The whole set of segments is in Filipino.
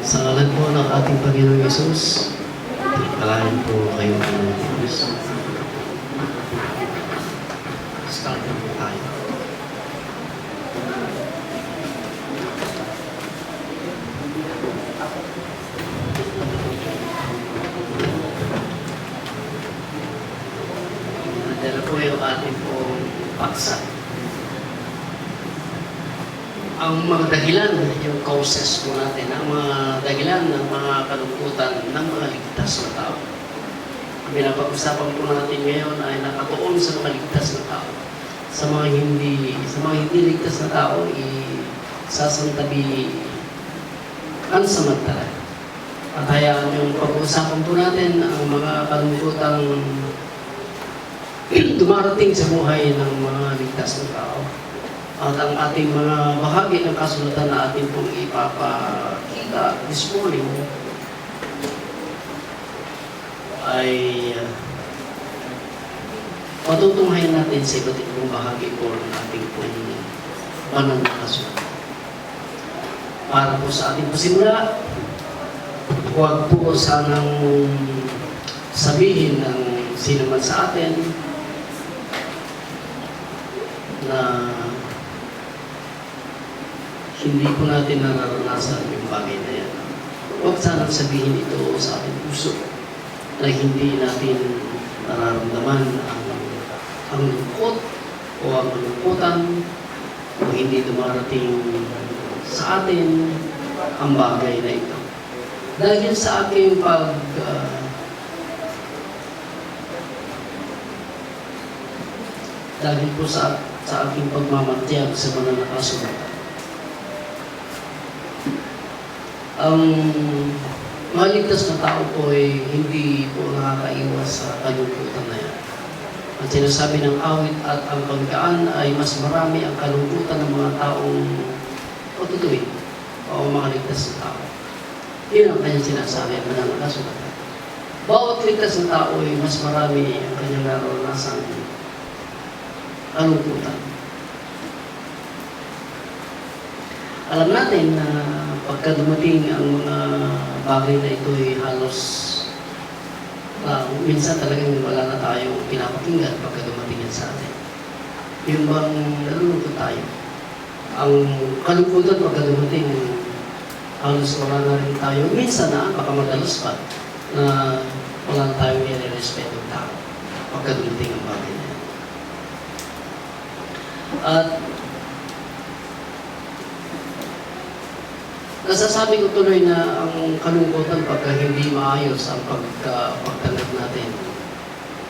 Sa ngalan po ng ating Panginoong Yesus, pagpalain po kayo ng Diyos. Start na po tayo. Nadala po yung ating pong paksa. Ang mga dahilan, yung causes po natin, ang mga dahilan ng mga kalungkutan ng mga ligtas na tao. Ang pinapag-usapan po natin ngayon ay nakatuon sa mga ligtas na tao. Sa mga hindi ligtas na tao, isasantabi pansamantala. At hayaan yung pag-uusapan po natin ang mga kalungkutang dumarating sa buhay ng mga ligtas na tao. At ang ating mga bahagi ng kasulatan na ating pong ipapakita this morning ay matutunghayan natin sa iba't ibang bahagi po ng ating pong banal na kasulatan. Para po sa ating pasimula, huwag po sanang sabihin ng sino man sa atin na hindi po natin nararanasan yung bagay na yan. Huwag sanang sabihin ito sa ating puso na hindi natin nararamdaman ang lungkot o ang malungkutan o hindi dumarating sa atin ang bagay na ito. Dahil sa aking dahil po sa aking pagmamatiyag sa mga nakasulatan. Ang maligtas na tao po ay hindi po nakakaiwas sa kalungkutan na yan. Ang sinasabi ng awit at ang pagkaan ay mas marami ang kalungkutan ng mga taong patutuin o mga ligtas na tao. Yun ang kanyang sinasabi ang mga nakasulatan. Bawat ligtas na tao ay mas marami ang kanyang naranasan kalungkutan. Alam natin na pagka dumating ang mga bagay na ito ay halos minsan talagang wala na tayong pinapakinggan pagka dumating yan sa atin. Yung bang nalulungkot tayo. Ang kalungkutan pagka dumating halos wala na rin tayo. Minsan baka madalas pa na wala na tayong nire-respeto ng tao pagka dumating ang bagay na yan. At nasasabi ko tuloy na ang kalungkutan pagka hindi maayos ang pagtanggap natin.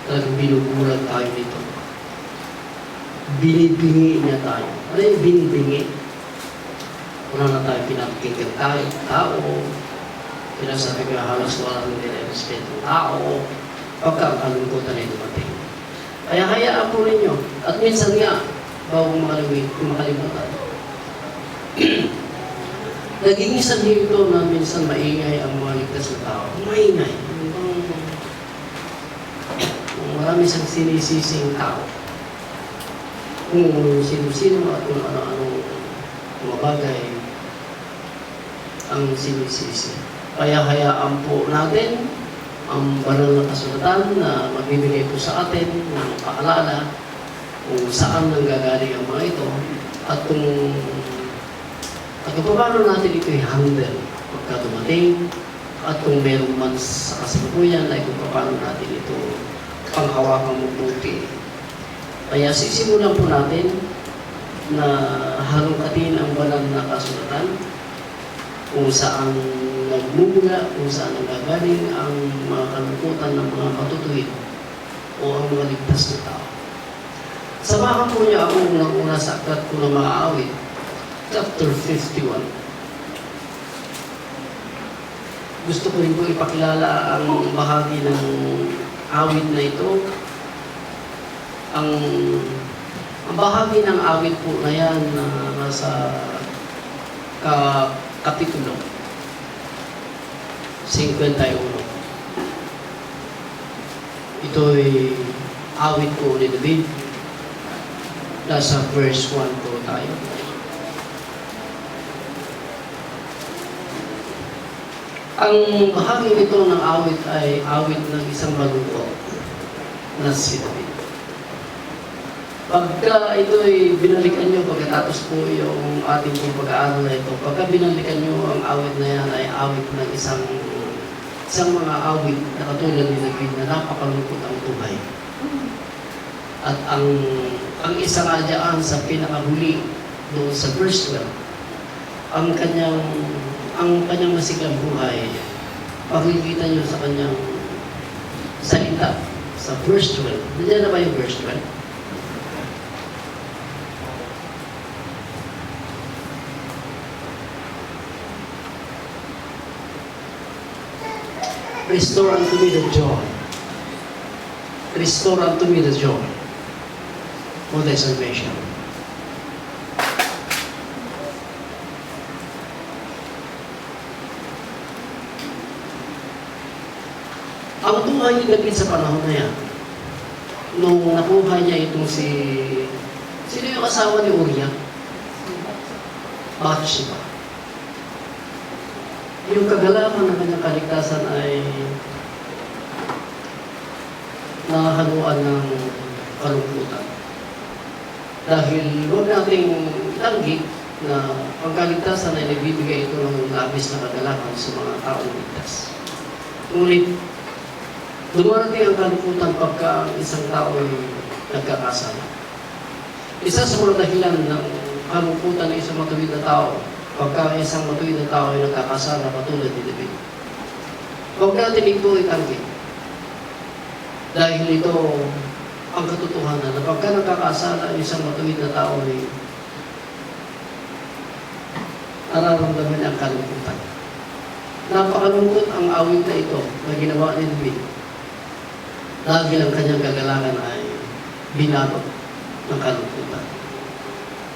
Talagang binubulag tayo nito. Binibingi niya tayo. Ano yung binibingi? Wala na tayo pinapakinggan tao. Pinasabi ko halos wala rin nire-respeto ng tao. Pagka ang kalungkutan ay dumating. Kaya hayaan po ninyo. At minsan nga, bago makalimutan. Naging isang dito na minsan maingay ang mga ligtas na tao. Maingay. Marami siyang sinisising tao. Kung sino-sino at kung ano-ano mga bagay ang sinisisi. Kaya hayaan po natin ang banal na kasulatan na magbibigay po sa atin ng paalala kung saan nanggagaling ang mga ito at kung paano natin ito i-handle pagka dumating at kung meron man sa kasalukuyan ay kung paano natin ito panghawakang mabuti. Kaya sisimulan po natin na halongkatin ang banal na kasulatan kung saan nagmumula, kung saan nanggagaling ang mga kalungkutan ng mga matutuwid o ang mga ligtas na tao. Samahan po niya ako unang-una sa aklat ko na mga awit. Chapter 51. Gusto ko rin po ipakilala ang bahagi ng awit na ito. Ang bahagi ng awit po na yan na nasa kapitulo 51. Ito ay awit po ni David. Nasa verse 1 po tayo. Ang bahagi nito ng awit ay awit ng isang malungkot na si David. Pagka ito'y binalikan nyo, pagkatapos po yung ating pag-aaral na ito, pagka binalikan nyo ang awit na yan ay awit ng isang mga awit na katulad ni David na napakalungkot ang buhay. At ang isa nga dyan sa pinakahuli doon sa verse 12, ang kanyang masiglang buhay, pakikita nyo sa kanyang salita sa verse 12. Nandiyan na ba yung verse 12? Restore unto me the joy. Restore unto me the joy for thy salvation. Ang buhay ni David sa panahon na yan, nung nakuha niya itong sino yung asawa ni Uriah? Bathsheba. Yung kagalakan ng kanyang kaligtasan ay nahaluan ng kalungkutan. Dahil huwag nating tanggi na ang kaligtasan ay nagbibigay ito ng labis na kagalakan sa mga taong ligtas. Ngunit, dumarating ang kalungkutan pagka isang tao ay nagkakasala. Isa sa mga dahilan ng kalungkutan ng isang matuwid na tao, pagka isang matuwid na tao ay nagkakasala katulad ni David. Huwag natin ito itanggi. Dahil ito ang katotohanan na pagka nagkakasala ang isang matuwid na tao ay nararamdaman niya ang kalungkutan. Napakalungkot ang awit na ito na ginawa ni David. Dahil ang kanyang kagalakan ay binago ng kalungkutan.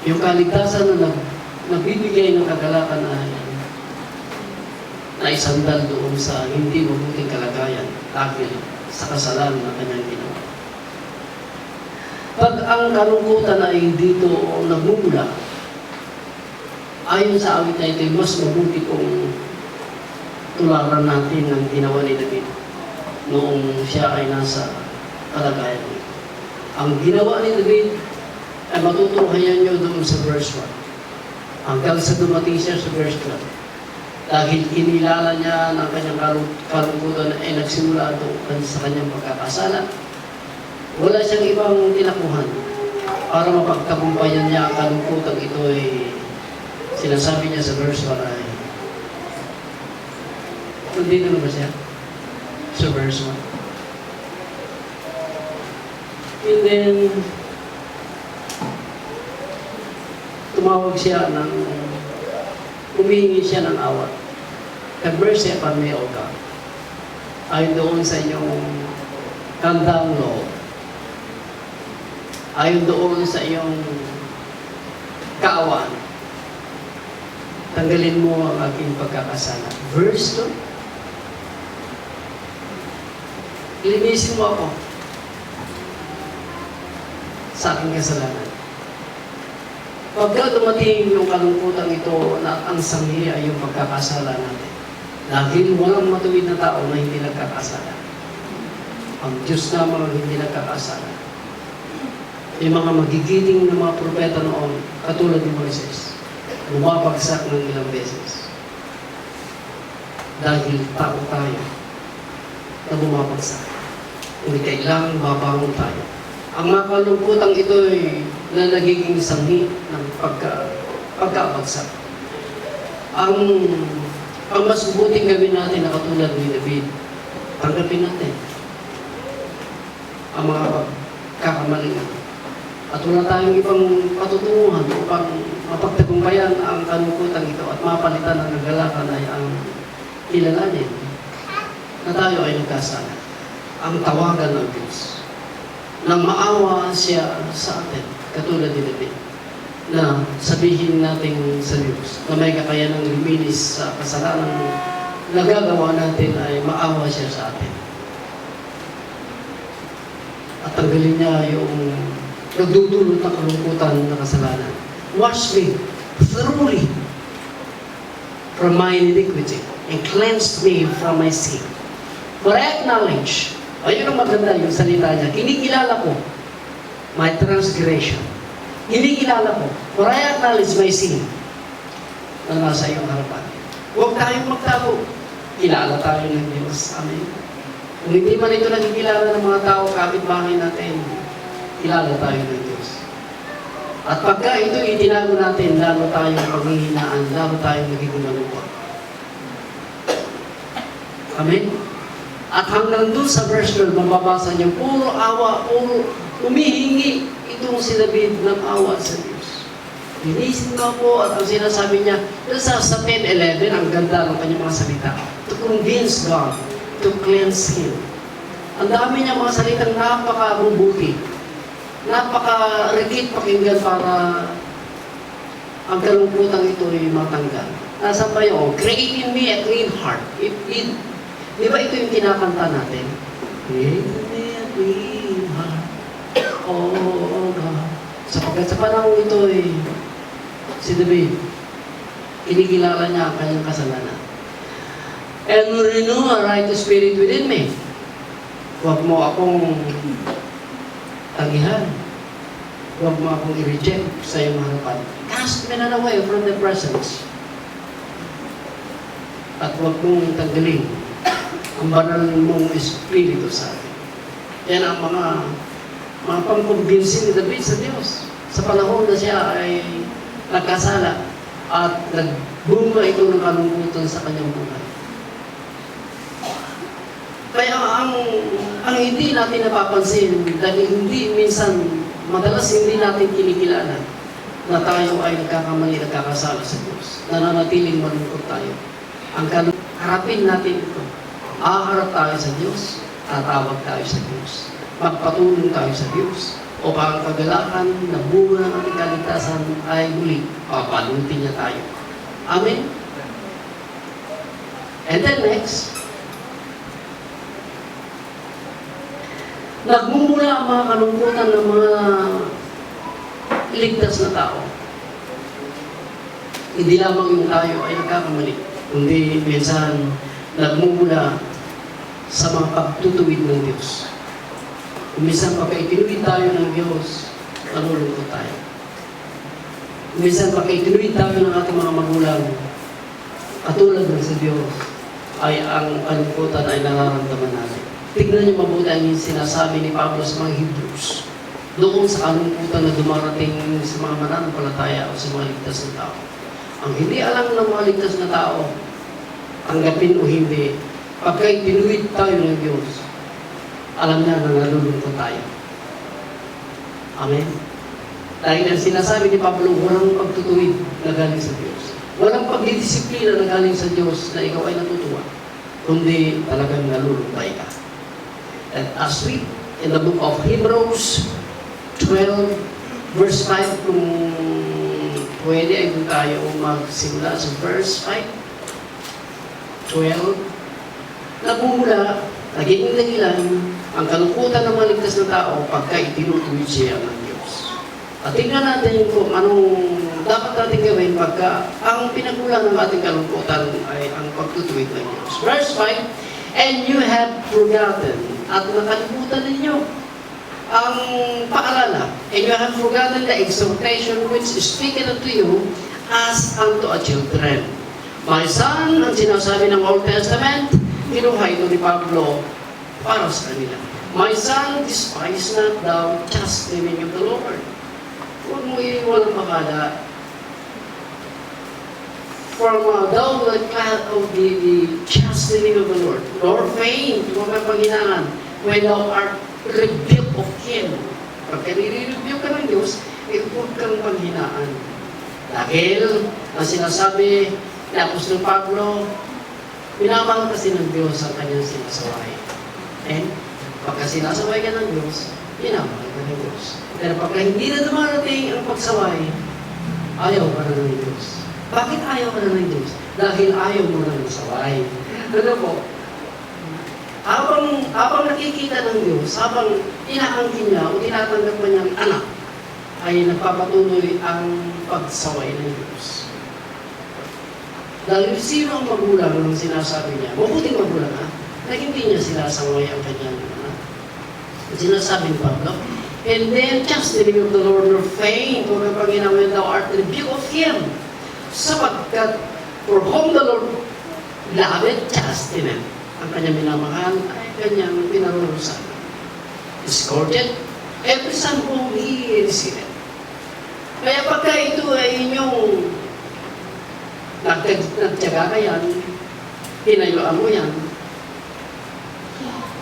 Yung kaligtasan na nagbibigay ng kagalakan ay naisandal doon sa hindi mabuting kalagayan dahil sa kasalanan na kanyang ginawa. Pag ang kalungkutan ay dito nagmumula, ayon sa awit na ito, mas mabuti kung tularan natin ang ginawa ni David noong siya ay nasa kalagayan nito. Ang ginawa ni David ay matutunghayan nyo doon sa verse 1. Hanggang sa dumating siya sa verse 12. Dahil kinilala niya ng kanyang kalungkutan ay nagsimula doon sa kanyang pagkakasala. Wala siyang ibang tinakuhan para mapagtagumpayan niya ang kalungkutan ito ay sinasabi niya sa verse 1 ay hindi na ba siya? Sa verse 1. And then, tumawag siya humihingi siya ng awat. Have mercy upon me, O God. Ayon doon sa inyong kandang loob. Ayon doon sa iyong kaawaan. Tanggalin mo ang aking pagkakasala. Verse 2. Linisin mo ako sa aking kasalanan. Pagka dumating yung kalungkutan ito na ang sanhi ay yung pagkakasala natin. Dahil walang matuwid na tao na hindi nagkakasala. Ang Diyos naman ang hindi nagkakasala. Yung mga magigiting na mga propeta noon, katulad ni Moises, bumabagsak ng ilang beses. Dahil tao tayo na bumabagsak. Hindi kailangan mabangon tayo. Ang mga kalungkutang ito ay na nagiging sanhi ng pagkabagsak. Ang mas mabuting gawin natin na katulad ni David, tanggapin natin ang mga kakamalingan. At wala tayong ibang patutunguhan upang mapagtagumpayan ang kalungkutan ito at mapalitan ng kagalakan ay ang kilalanin na tayo ay nagkasala. Ang tawagan ng Diyos. Nang maawa siya sa atin, katulad ni David, na sabihin natin sa Diyos na may kakayanang luminis sa kasalanan nagagawa natin ay maawa siya sa atin. At tanggalin niya yung nagdudulot ng kalungkutan na kasalanan. Wash me thoroughly from my iniquity and cleansed me from my sin. For I acknowledge, ayun ang maganda yung salita niya, kinikilala ko my transgression. Kinikilala ko, for I acknowledge my sin na nasa iyong harapan. Huwag tayong magtago. Kilala tayo ng Diyos. Amen. Kung hindi man ito nakikilala ng mga tao, kapitbahay natin, kilala tayo ng Diyos. At pagka ito itinago natin, lalo tayong paghihinaan, lalo tayong magiging malungkot. Amen? At hanggang doon sa verse 12, mababasa niyo, puro awa, puro umihingi itong si David ng awa sa Diyos. Linisin mo po, at ang sinasabi niya, sa 10:11, ang ganda ng kanyang mga salita, to convince God, to cleanse Him. Ang dami niya mga salitang napaka-mabuti, napaka-rikit pakinggan para ang kalungkutan ito ay matanggal. Nasa pa yun, create in me a clean heart. Di ba ito yung kinakanta natin? Create in me a clean heart. Oh God. Sapagkat sa panahon ito si David, kinikilala niya ang kanyang kasalanan. And renew a right spirit within me. Huwag mo akong tagihan. Huwag mo akong i-reject sa iyong harapan. Cast me not away from the presence. At huwag mong tanggalin ang banal mong espiritu sa akin. Yan ang mga pangkumbinsin ni David sa Diyos. Sa panahon na siya ay nagkasala at nagbunga ito ng kalungkutan sa kanyang buhay. Kaya ang hindi natin napapansin, dahil hindi minsan, madalas hindi natin kinikilala na tayo ay nagkakamali, nagkakasala sa Diyos. Nananatiling malungkot tayo. Harapin natin ito. Aharap tayo sa Diyos, tatawag tayo sa Diyos. Magpatulong tayo sa Diyos. O ang kagalakan na bunga ng ating kaligtasan ay muli, papalutin niya tayo. Amen? And then next, nagmumula ang mga kalungkutan ng mga ligtas na tao. Hindi lamang yung tayo ay nagkakamali, kundi minsan nagmumula sa mga pagtutuwid ng Diyos. Minsan pagka itinuwid tayo ng Diyos, nalulungkot tayo. Minsan pagka itinuwid tayo ng ating mga magulang, katulad ng sa Diyos, ay ang kalungkutan ay nararamdaman natin. Tignan niyo mabuti ang sinasabi ni Pablo sa mga Hebrews. Doon sa kalungkutan na dumarating sa mga mananampalataya o sa mga ligtas na tao. Ang hindi alam ng mga ligtas na tao, tanggapin o hindi, pagka itinuwid tayo ng Diyos, alam niya na nalulungkot tayo. Amen? Dahil ang sinasabi ni Pablo, walang pagtutuwid na galing sa Diyos. Walang pagdidisiplina na galing sa Diyos na ikaw ay natutuwa, kundi talagang nalulumpay ka. And as we, in the book of Hebrews 12, verse 5, kung pwede ay doon tayo magsimula sa verse 5, 12, nagmumula, naging dahilan ang kalungkutan ng mga ligtas na tao pagka itinutuwid siya ng Diyos. At tingnan natin kung anong dapat natin gawin pagka ang pinagulang ng ating kalungkutan ay ang pagtutuwid ng Diyos. Verse 5, and you have forgotten, at nakalimutan ninyo ang paalala, and you have forgotten the exhortation which is speaking unto you as unto a children. My son, ang sinasabi ng Old Testament, kinuha ito ni Pablo para sa kanila. My son, despise not thou chastening of the Lord. Huwag mo iiwan ang makala. From thou the chastening of the Lord, nor faint, huwag kang panghinaan, when thou art rebuked of Him. Pagka nire-rebuke ka ng Diyos, huwag kang panghinaan. Dahil, ang sinasabi ni Apostol Pablo, pinamahal kasi ng Diyos ang kanyang sinasaway. And pagka sinasaway ka ng Diyos, pinamahal ka ng Diyos. Pero pagka hindi na dumarating ang pagsaway, ayaw ka na ng Diyos. Bakit ayaw ka na ng Diyos? Dahil ayaw mo na ng saway. Ano po? Habang nakikita ng Diyos, habang inaangkin niya o tinatanggap pa niyang anak, ay nagpapatuloy ang pagsaway ng Diyos. Dahil sino ang magulang ng sinasabi niya? Mabuting magulang ha? Na hindi niya sinasaway ang kanyang anak. Sinasabi ni Pablo, and then chastening of the Lord nor faint, o kapag ginawin thou art rebuke of Him, sapagkat for whom the Lord loveth chasteneth, ang kanyang minamahal ay kanyang pinarurusan. Discorded, every son whom He receiveth. Kaya pagka ito ay inyong nagtyaga ka yan, hinayuan mo yan,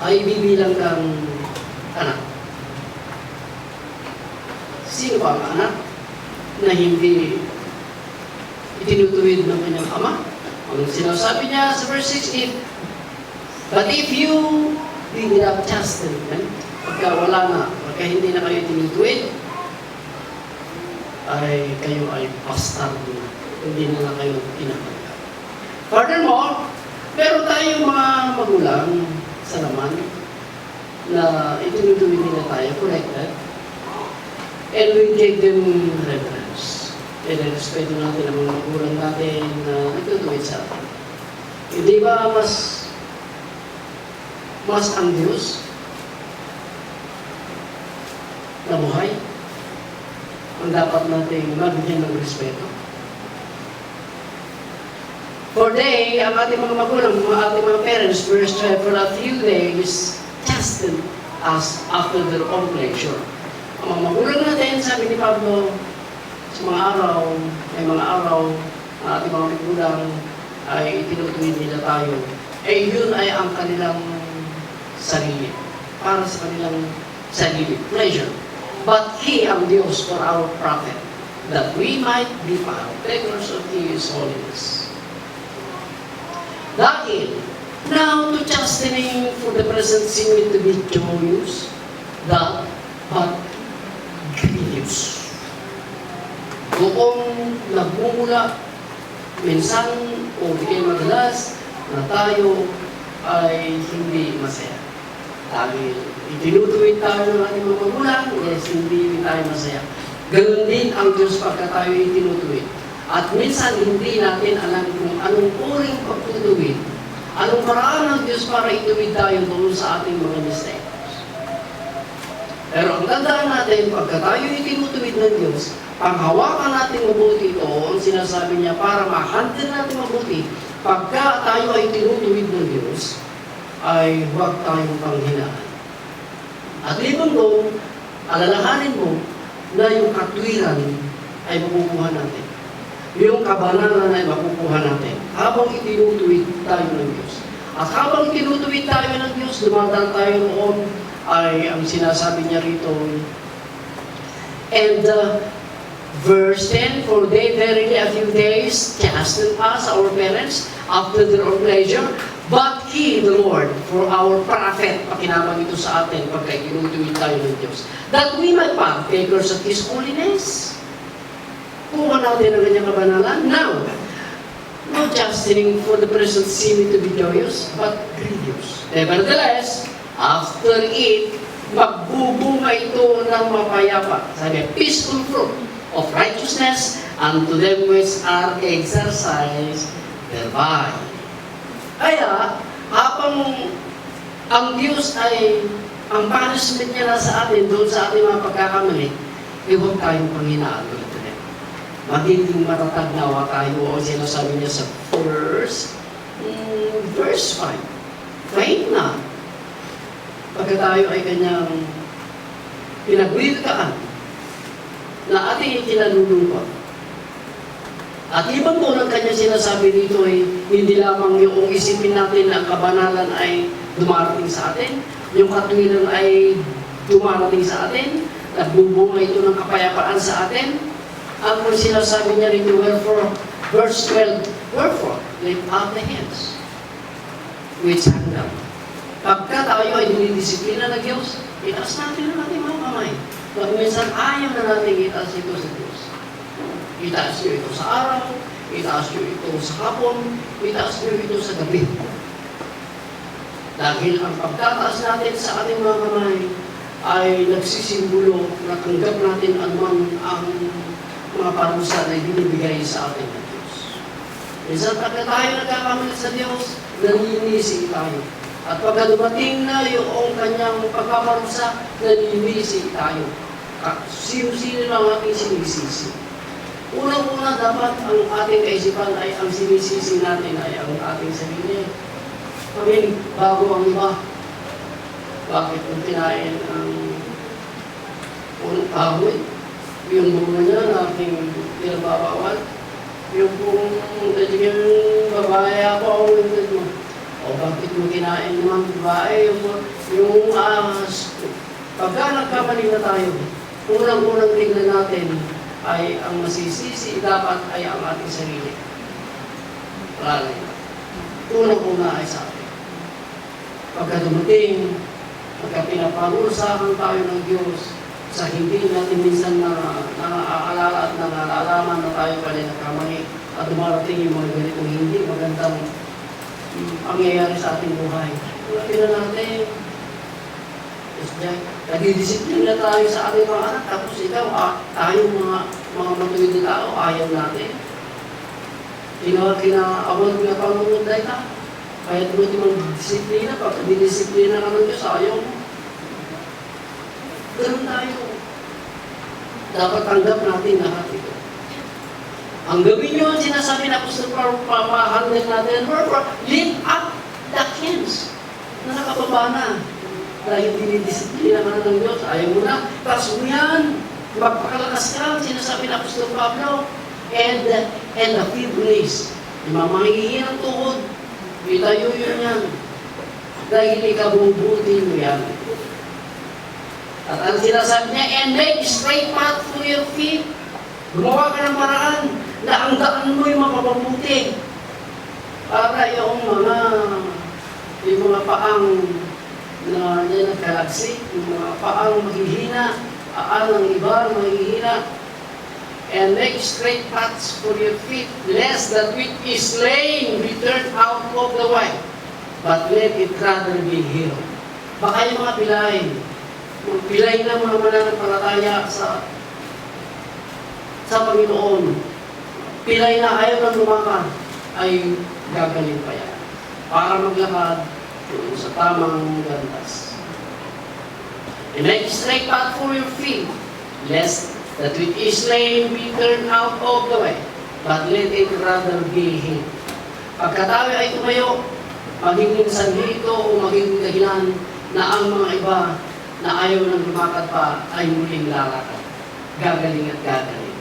ay bibilang kang anak. Sino ba ang anak na hindi itinutuwid ng kanyang ama? Ang sinasabi niya sa verse 16, but if you be without chastisement, pagka wala na, pagka hindi na kayo tinutuwid, ay kayo ay bastardo na. Hindi na kayo pinapagkat. Furthermore, meron tayong mga magulang sa laman na itinutuwid nila tayo, corrected, and we give them reverence. And respeto natin ang mga magulang natin na itutuwid sa atin. Hindi ba mas ang Diyos na buhay ang dapat natin mabigyan ng respeto? For they, ang ating mga magulang, ating mga parents, verse 12, for a few days, chasten us after their own pleasure. Ang mga magulang natin, sabi ni Pablo, sa mga araw, may mga araw, ang ating mga magulang ay itinutuwid nila tayo. Eh, yun ay ang kanilang sarili. Para sa kanilang sarili. Pleasure. But He, ang Diyos, for our profit, that we might be partakers of His holiness. Dahil, now to chastening for the present seeming to be joyous, that but grievous. Doon nagmumula minsan o di kayo madalas na tayo ay hindi masaya. Dahil itinutuwid tayo ng ating mga magulang, yes, hindi tayo masaya. Ganun din ang Diyos pagka tayo itinutuwid. At minsan hindi natin alam kung anong uring pagtutuwid, anong paraan ng Diyos para ituwid tayo doon sa ating mga mistakes. Pero ang tandaan natin, pagka tayo itinutuwid ng Diyos, panghawakan natin mabuti ito, ang sinasabi niya, para ma-handle natin mabuti, pagka tayo ay tinutuwid ng Diyos, ay huwag tayong panghinaan. At libang doon, alalahanin mo na yung katwiran ay makukuha natin. Yung kabanalan ay makukuha natin habang itinutuwid tayo ng Diyos. At habang itinutuwid tayo ng Diyos, dumadaan tayo noon, ay ang sinasabi niya rito, and verse 10, for they verily a few days chasten us, our parents, after their own pleasure, but He, the Lord, for our profit, pakinabang ito sa atin pagka itinutuwid tayo ng Diyos, that we might partakers of His holiness. Kuha natin ang kanyang kabanalan. Now, no chastening for the present seeming to be joyous, but grievous. Nevertheless, after it, magbubunga ito ng mapayapa. Sabi, peaceful fruit of righteousness unto them which are exercised thereby. Kaya, habang ang Diyos ay, ang punishment niya na sa atin, doon sa ating mga pagkakamali, huwag tayong panghinaan ulit. Magiging matatag nawa tayo, o sinasabi niya sa verse 5. Faint na. Pagka tayo ay kanyang pinagwiwitaan na ating ikinalulungkot. At ibang doon ang kanya sinasabi dito ay hindi lamang yung isipin natin na ang kabanalan ay dumarating sa atin, yung katwiran ay dumarating sa atin, nagbubunga ito ng kapayapaan sa atin. Ang sinasabi niya rito, wherefore, verse 12, wherefore, lift up the hands, which hang down. Pagka tayo ay dinidisiplina ng Diyos, itaas natin ang ating mga kamay. Pag minsan ayaw na natin itaas ito sa Diyos. Itaas nyo ito sa araw, itaas nyo ito sa hapon, itaas nyo ito sa gabi. Dahil ang pagtataas natin sa ating mga kamay ay nagsisimbolo na tanggap natin anuman ang mga parusa na binibigay sa atin ng Diyos. Minsan pagka tayo nagkakamali sa Diyos, naninisi tayo. At pagka dumating na yung kanyang pagpaparusa, naninisi tayo. Sino-sino lang ating sinisisi. Unang-una, dapat ang ating kaisipan ay ang sinisisi natin ay ang ating sarili. Kami, bago ang iba. Bakit kung kinain ang unang kahoy? Yung bunga niya na aking pinababawal. Yung kung yung babae ako, ang ulit mo. O bakit mo kinain naman babae? Pagka nagkamali na tayo, unang-unang tingnan natin ay ang masisisi dapat ay ang ating sarili. Wala na. Unang-una ay sa atin. Pagka dumating, pagka pinaparusahan tayo ng Diyos, sa hindi natin minsan na naaalala at nangalaman na tayo pala nagkamali at dumarating yung mga ganitong hindi magandang pangyayari sa ating buhay. Tulapin na natin. Nagdidisiplin na tayo sa ating mga anak, tapos ikaw, tayong mga matuwid na tao, ayaw natin. Kinaawal ko na pangunguday ka. Kaya tuloy mag-disiplina, pagka didisiplina ka ng Diyos, ayaw mo. Ganun tayo. Dapat tanggap natin lahat ito. Ang gawin nyo, ang sinasabi na Apostol Paul, pamahandal natin, lift up the hands. Nakakababa na. Dahil dinidisiplina ka na ng Diyos, ayaw mo na. Tapos mo yan. Magpakalakas ka, sinasabi na Apostol Pablo. And the fibulace. Mamanghihin ang tuhod. Itayo yun yan. Dahil ikabubuti mo yan. At ang sinasabi niya, and make straight path for your feet. Gumawa ka ng paraan na ang daan mo yung mapapabuti. Para yung mga paang na nagkalagsik, yung mga paang maghihina, ng iba maghihina. And make straight paths for your feet, lest that which is lame be turned out of the way, but let it rather be healed. Baka yung mga pilay na mga mananampalataya sa Panginoon, pilay na ayaw ng lumakad, ay gagaling pa yan. Para maglakad sa tamang landas. And make straight path for your feet, lest that which is lame be turned out of the way, but let it rather be healed. Pagka tayo ay tumayo, magiging sanhi ito o magiging dahilan na ang mga iba na ayaw ng lumakad pa ay muling lalakad. Gagaling at gagaling.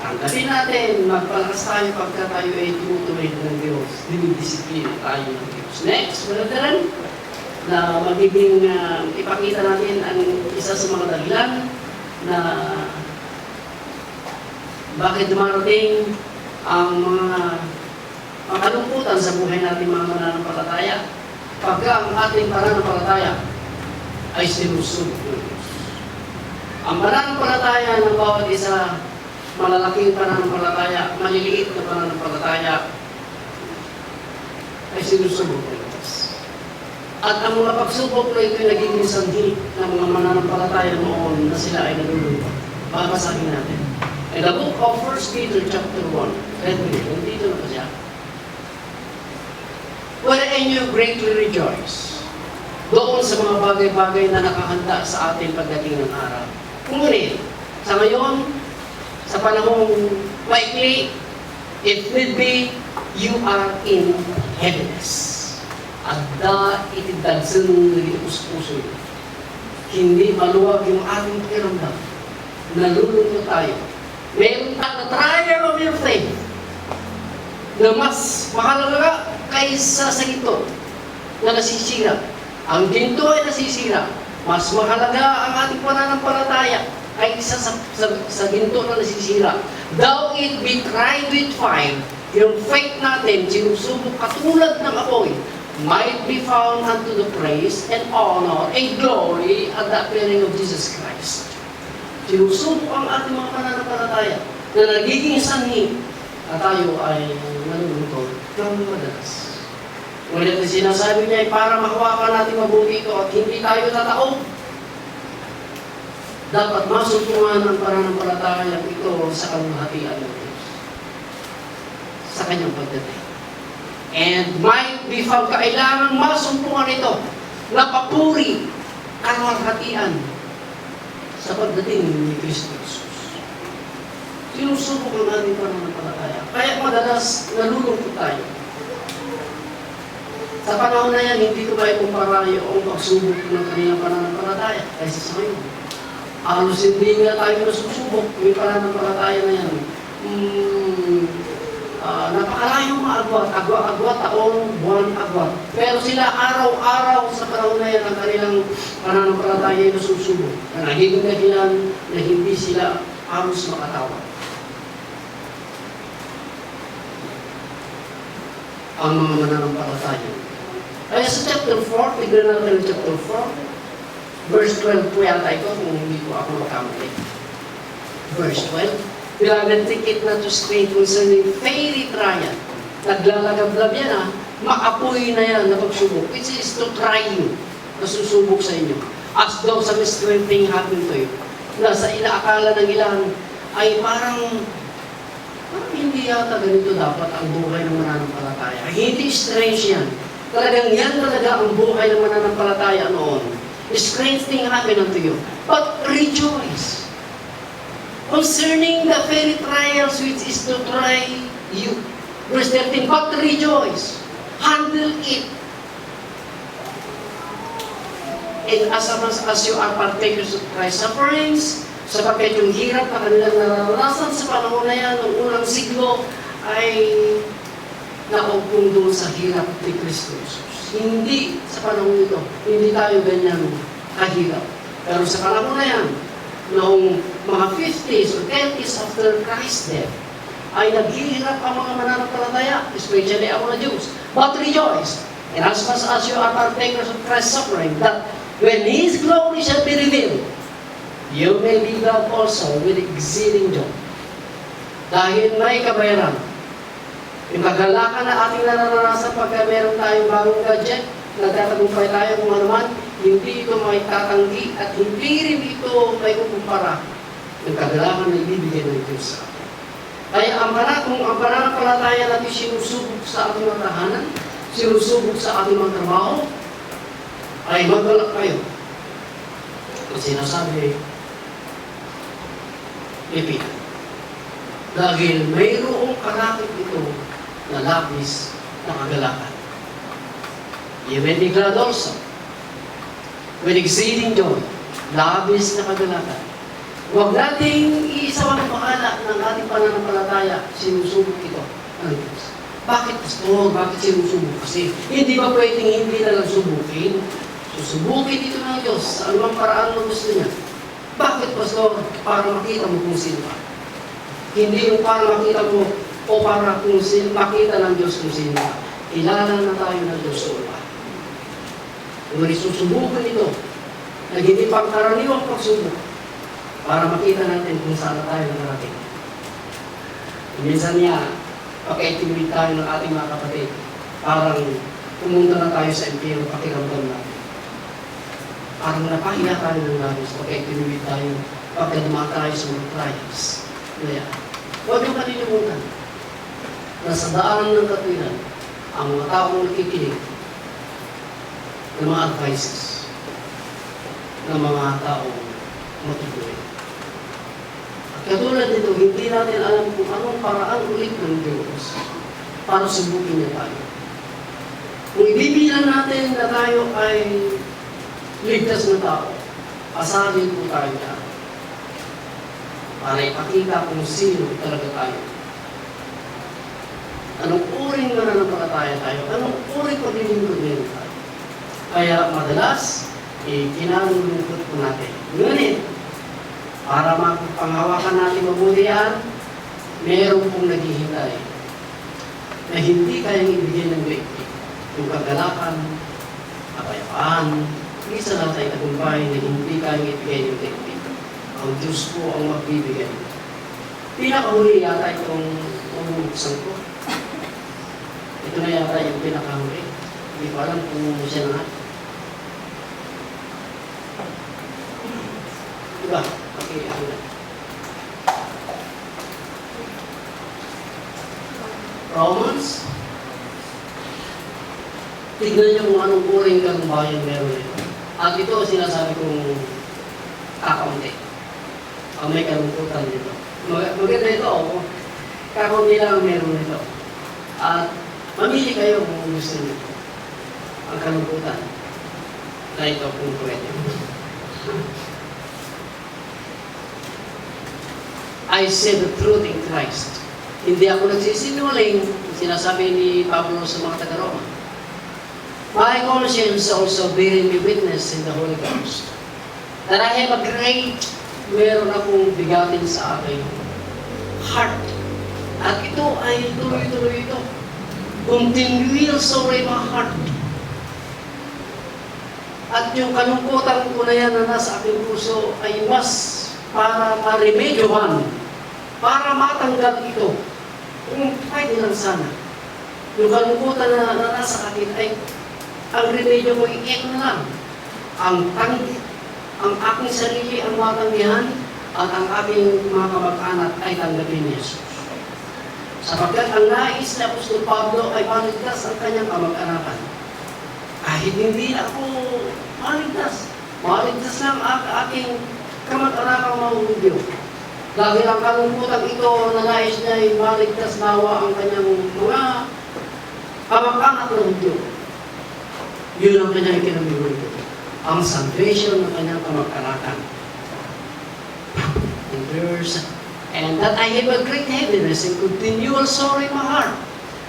Tanggalin natin, magpalakas tayo pagka tayo ay tumutuloy ng Diyos. Dinidisiplina tayo ng Diyos. Next, brother, na magiging ipakita natin ang isa sa mga dahilan na bakit dumarating ang mga kalungkutan sa buhay natin mga mananampalataya pagka ang ating pananampalataya ay sinusubok ng Diyos. Ang pananampalataya ng bawat isa, malalaking pananampalataya, maliliit na pananampalataya, ay sinusubok ng Diyos. At ang mga pagsubok na ito ay nagiging sanhi ng mga mananampalataya noon na sila ay nalulungkot. Babasahin natin. In the book of 1 Peter chapter 1, read me, nandito na pa siya. Wherein you greatly rejoice, doon sa mga bagay-bagay na nakahanda sa ating pagdating ng araw. Ngunit, sa ngayon, sa panahong maikli, if need be, you are in heaviness. At itidagsan ng puso. Hindi maluwag yung ating pakiramdam. Nalulungkot tayo. Meron tayo trial of your faith na mas mahalaga kaysa sa ginto na nasisira. Ang ginto ay nasisira. Mas mahalaga ang ating pananampalataya kaysa sa ginto na nasisira. Though it be tried with fire, yung faith natin, sinusubok katulad ng apoy, might be found unto the praise and honor and glory at the appearing of Jesus Christ. Sinusubok ang ating mga pananampalataya na nagiging sanhi at tayo ay nalulungkot ng madalas. Ngunit sinasabi niya ay para mahawakan natin mabuti ito at hindi tayo tataob. Dapat masutungan ang pananampalataya ito sa kaluhatian ng Diyos. Sa kanyang pagdating. And might be found, kailangan masumpungan ito na papuri, kalwalhatian sa pagdating ni Kristo Jesus. Sinusubok ang ating pananampalataya. Kaya madalas nalulungkot tayo. Sa panahon na yan, hindi ko ba ikumpara yung pagsubok ng kanilang pananampalataya kaysa sa ngayon. Halos hindi nga tayo nasusubok yung pananampalataya na yan. Napakalayong agwat, taon, buwan, agwat. Pero sila araw-araw sa panahon na yan ang kanilang pananampalataya ay nasusubok. Na nagiging dahilan na hindi sila halos makatawa. Ang mga mananampalataya. Kaya sa chapter 4, tignan natin chapter 4, verse 12 po yata ito, kung hindi po ako makamali. Verse 12, Beloved, think it not to strain concerning fairy trial. Naglalagablab yan maapoy na yan na pagsubok. It is to try you, na susubok sa inyo. As though some strange thing happened to you. Na sa inaakala ng ilan ay parang hindi yata ganito dapat ang buhay ng mananampalataya. Hindi strange yan. Talagang yan talaga ang buhay ng mananampalataya noon. Strange thing happened unto you. But rejoice. Concerning the very trials which is to try you. Verse 13, but rejoice. Handle it. And as much as you are partakers of Christ's sufferings, sapagkat yung hirap na kanilang naranasan sa panahon na yan, noong unang siglo, ay naugpong doon sa hirap ni Kristo Jesus. Hindi sa panahon ito, hindi tayo ganyan kahirap. Pero sa panahon na yan, noong mga 50s or 10s after Christ's death, ay naghihirap ang mga mananampalataya, especially ang mga Jews. But rejoice, and as much as you are partakers of Christ's suffering, that when His glory shall be revealed, you may be glad also with exceeding joy. Dahil may kabayaran. Yung kagalakan na ating naranasan pagka meron tayong bagong gadget, nagtatagumpay tayo kung ano man, hindi ito may tatanggi at hindi rin ito may kukumpara ng kagalakan na ibibigay ng Diyos sa atin. Kaya kung ang pananampalataya natin sinusubok sa ating mga tahanan, sinusubok sa ating mga trabaho, ay magalak kayo. At sinasabi, Pipit, dahil mayroong kalakip ito na labis na kagalakan. You may be glad also with exceeding joy, labis na kagalakan. Huwag nating iisawang bahala ng ating pananampalataya, sinusubok ito ng Diyos. Bakit, Pastor? Bakit sinusubok? Kasi hindi ba pwedeng hindi na lang subukin? Susubukin ito ng Diyos sa anumang paraan na gusto niya. Bakit, Pastor? Para makita mo kung sino ka. Hindi yung para makita mo o para kung makita ng Diyos kung sino ka. Kilala na tayo ng Diyos o ba? Kung susubukan ito, na hindi pang karaniwang pagsubok, para makita natin kung saan tayo nakarating. Minsan niya, pagka-itinuloy tayo ng ating mga kapatid, parang pumunta na tayo sa impyerno, pakiramdam natin. Parang napahiya tayo ng labis, pagka-itinuloy tayo, pagka dumaan tayo sa mga trials. Kaya, huwag yung kalilimutan na sa daan ng katwiran, ang mga taong nakikinig ng mga advices ng mga taong matutuloy. Katulad nito, hindi natin alam kung anong paraan ulit ng Diyos para subukin niya tayo. Kung ibibilang natin na tayo ay ligtas na tao, asalin po tayo na para ipakita kung sino talaga tayo. Anong uring mananampalataya tayo? Anong uring paglilingkod ngayon tayo? Kaya madalas, kinalulungkot po natin. Ngunit, para mapanghawakan natin mabuti yan, meron pong naghihintay na hindi kayang ibigay ng daigdig. Yung kagalakan, kapayapaan, isa lang tayo tagumpay na hindi kayang ibigay ng daigdig. Ang Diyos po ang magbibigay. Pinakahuli yata itong umubuksan ko. Ito na yata yung pinakahuli. Hindi ko alam kung siya na. Diba? Okay, ano na. Romans. Tignan niyo kung anong uring kalumbayan meron ito. At ito sinasabi kong kakaunti. Ang may kalungkutan dito. Maganda ito. Kakaunti lang ang meron ito. At mamili kayo kung gusto niyo. Ang kalungkutan. Na ito kung pwede. I say the truth in Christ. Hindi ako nagsisinungaling, sinasabi ni Pablo sa mga taga-Roma. My conscience also bearing me witness in the Holy Ghost that I have a great, meron akong bigatin sa aking heart. At ito ay tuloy-tuloy ito. Continual sorrow in my heart. At yung kalungkutan ko na yan na nasa aking puso ay mas para ma-remedyohan, para matanggal ito. Kung pwede lang sana. Yung kalungkutan na nasa akin ay ang remedyo ko iyan na lang. Ang aking sarili ang matanggihan at ang aking mga kamag-anak ay tanggapin ni Jesus. Sapagkat ang nais ni Apostol Pablo ay maligtas ang kanyang kamag-anakan. Kahit hindi ako maligtas. Maligtas lang ang aking kamag-anakang mahulyo. Dahil ang kalungkutan ito na nais niya ay maligtas nawa ang kanyang mga kamag-anak na hudyo. Yun ang kanyang ikinamigol ito. Ang salvation ng kanyang kamag-anakan. And that I have a great heaviness and continual sorrow in my heart.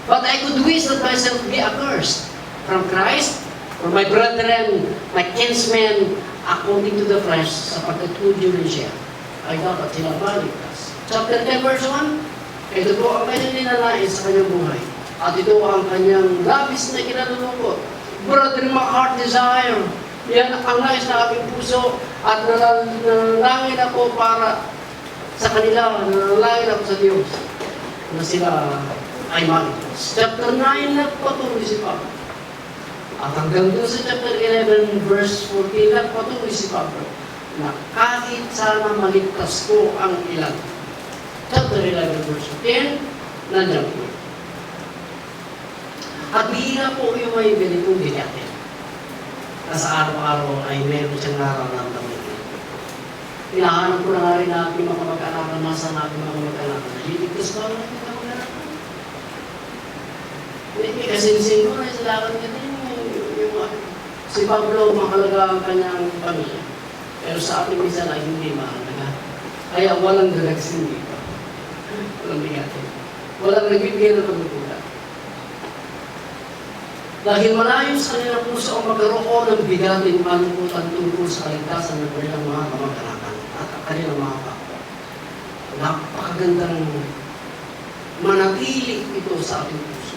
But I could wish that myself be accursed from Christ, for my brethren, my kinsmen, according to the flesh, sapagkat hudyo rin siya, ay dapat sila maligtas. Chapter 10, verse 1, ito po ang kanyang ninanais sa kanyang buhay. At ito ang kanyang labis na kinalulungkot. Brother, my heart desire. Yan ang nais na aking puso at nanalangin ako para sa kanila, nanalangin ako sa Diyos na sila ay maligtas. Chapter 9, nagpatuloy si Pablo. At hanggang doon sa chapter 11, verse 14, nagpatuloy si Pablo na kahit sana maligtas ko ang ilan. Chapter 11, verse 10, nandiyan po. At bihira po yung may ganitong ganyatin. Na sa araw-araw ay meron siyang nararamdaman. Hinahanap ko na nga rin na aking mga kamag-anakan, nasa na aking mga kamag-anakan. Liligtas ba ang aking kamag-anakan? Hindi kasi ko na sa lakad niya din. Si Pablo, mahalaga ang kanyang pamilya. Pero sa ating minsan ay hindi mahalaga. Kaya walang dalagsin dito. Walang bigatin. Walang nagbibigay ng pagkukulang. Dahil malayo sa kanilang puso ang magkaroon ng bigatin manukutan tungkol sa kaligtasan ng kanilang mga kamag-anakan at kanilang mga kapwa. Napakagandang manatili ito sa ating puso.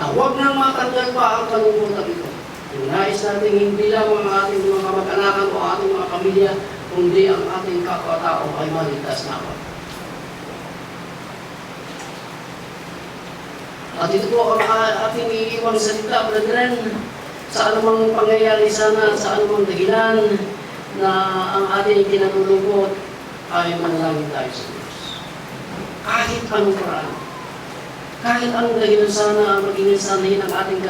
Na huwag nang matanggal pa ang kalungkutan ito. Yung nais natin hindi lang ang ating mga kamag-anakan o ating mga pamilya, kundi ang ating kapwa-tao ay maligtas na ako. At ito po ang ating iiwang salita, brethren, sa anumang pangyayari sana, sa anumang dahilan na ang ating kinalulungkot ay manalangin tayo sa Diyos. Kahit anong paraan, kahit anong dahilan sana maging sanahin ang ating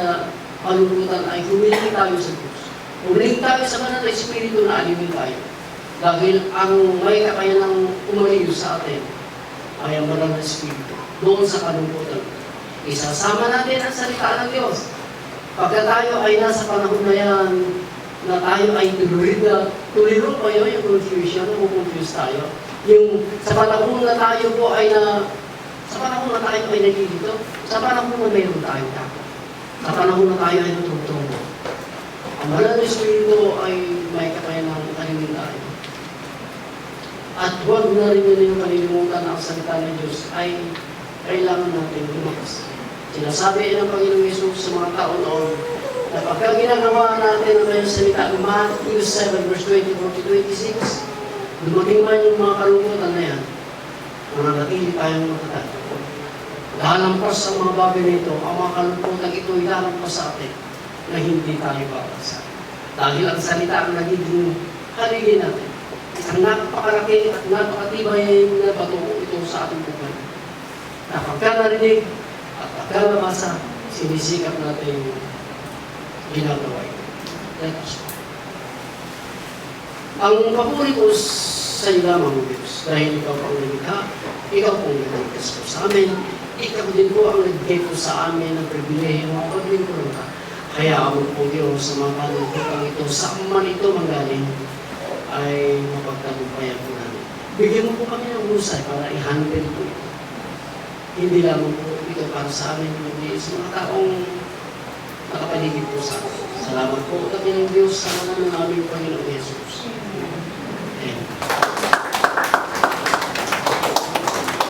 kalungkutan ay humiling tayo sa Diyos. Humiling tayo sa banal na Espiritu na alimin tayo. Dahil ang may kakayanang umaliw sa atin ay ang banal na Espiritu doon sa kalungkutan. Isasama natin ang salita ng Diyos. Pagka tayo ay nasa panahon na yan, na tayo ay tuliro pa yun, yung confusion, confuse tayo. Yung sa panahon na tayo po ay sa panahon na tayo ay nalilito, sa panahon na mayroon tayo takot. Sa panahon na tayo ay natutubo. Ang banal na Espiritu ay may kakayanang alimin tayo. At huwag na rin yung kalilimutan ang salita ng Diyos ay kailangan natin lumakas. Sinasabi ng Panginoong Yesus sa mga tao noon na pagka ginagawa natin ang kanyang salita ng Matthew 7 verse 24-26, dumating man yung mga kalungkutan na yan, mananatili tayong matatag. Lalampas ang mga bagay nito, ang mga kalungkutan ito ay lalampas sa atin na hindi tayo babasa. Dahil ang salita ang nagiging haligi natin. Isang napakalaki at napakatibay na bato ito sa ating buhay. Na pagka narinig At akala basa, sinisikap natin ginagawa ito. Ang papuri ko sa iyo lamang, Diyos, dahil ikaw ang lumikha, ikaw ang nagligtas ko sa amin, ikaw din po ang nagbigay ko sa amin ng pribilehiyo ng paglingkuran ka. Kaya ako po, Diyos, sa mga panunggutang ito, saan man ito manggaling, ay mapagtagumpayan po namin. Bigyan mo po kami ng husay para i-handle po ito. Hindi lamang po ito para sa amin, kundi sa mga taong nakapaligid po sa amin. Salamat po kami ng Diyos sa mga ng aming Panginoon Jesus.